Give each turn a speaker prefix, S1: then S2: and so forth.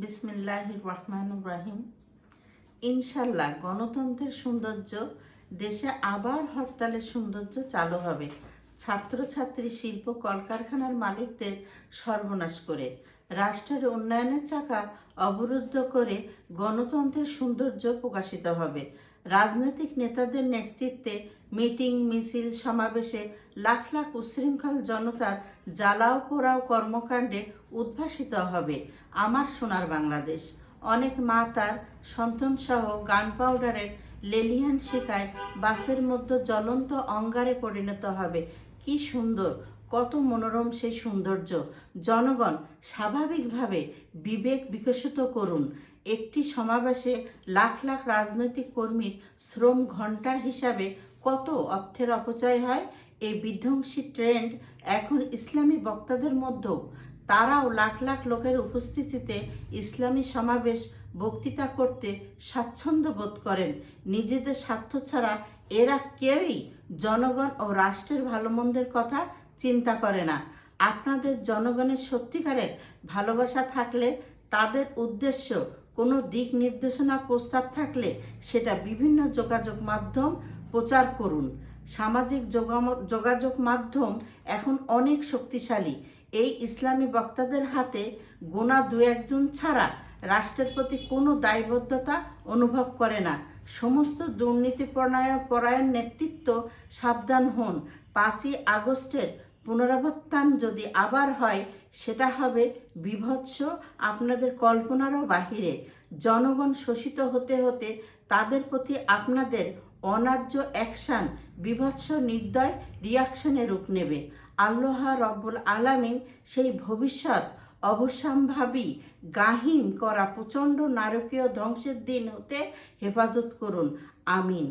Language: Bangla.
S1: বিসমিল্লাহির রহমানির রহিম। ইনশাল্লাহ গণতন্ত্রের সৌন্দর্য দেশে আবার হরতালের সৌন্দর্য চালু হবে ছাত্রছাত্রী, শিল্প, কলকারখানার মালিকদের সর্বনাশ করে, রাষ্ট্রের উন্নয়নের চাকা অবরুদ্ধ করে গণতন্ত্রের সৌন্দর্য প্রকাশিত হবে। রাজনৈতিক নেতাদের নেতৃত্বে মিটিং, মিছিল, সমাবেশে লাখ লাখ উচ্ছৃঙ্খল জনতার জ্বালাও পোড়াও কর্মকাণ্ডে উদ্ভাসিত হবে আমার সোনার বাংলাদেশ। অনেক মা তার সন্তানসহ গান পাউডারের লেলিহান শিখায় বাসের মধ্যে জ্বলন্ত অঙ্গারে পরিণত হবে। কি সুন্দর, কত মনোরম সেই সৌন্দর্য। জনগণ স্বাভাবিকভাবে বিবেক বিকশিত করুন। একটি সমাবেশে লাখ লাখ রাজনৈতিক কর্মীর শ্রম ঘণ্টা হিসাবে কত অর্থের অপচয় হয়। এই বিধ্বংসী ট্রেন্ড এখন ইসলামী বক্তাদের মধ্যেও। তারাও লাখ লাখ লোকের উপস্থিতিতে ইসলামী সমাবেশ বক্তৃতা করতে স্বাচ্ছন্দ্য বোধ করেন। নিজেদের স্বার্থ ছাড়া এরা কেউই জনগণ ও রাষ্ট্রের ভালো মন্দের কথা চিন্তা করে না। আপনাদের জনগণের সত্যিকারের ভালোবাসা থাকলে, তাদের উদ্দেশ্য কোনো দিক নির্দেশনা প্রস্তাব থাকলে সেটা বিভিন্ন যোগাযোগ মাধ্যম প্রচার করুন। সামাজিক যোগাযোগ মাধ্যম এখন অনেক শক্তিশালী। এই ইসলামী বক্তাদের হাতে গোনা দু একজন ছাড়া রাষ্ট্রের প্রতি কোনো দায়বদ্ধতা অনুভব করে না। সমস্ত দুর্নীতিপরায়ণ নেতৃত্ব সাবধান হন। 5ই আগস্টের পুনরাবর্তন যদি আবার হয়, সেটা হবে বীভৎস, আপনাদের কল্পনারও বাহিরে। জনগণ শোষিত হতে হতে তাদের প্রতি আপনাদের অন্যায্য অ্যাকশান বীভৎস নির্দয় রিয়াকশনে রূপ নেবে। আল্লাহ রব্বুল আলামিন সেই ভবিষ্যৎ অবশ্যম্ভাবী গাহিম করা প্রচণ্ড নারকীয় ধ্বংসের দিন হতে হেফাজত করুন। আমিন।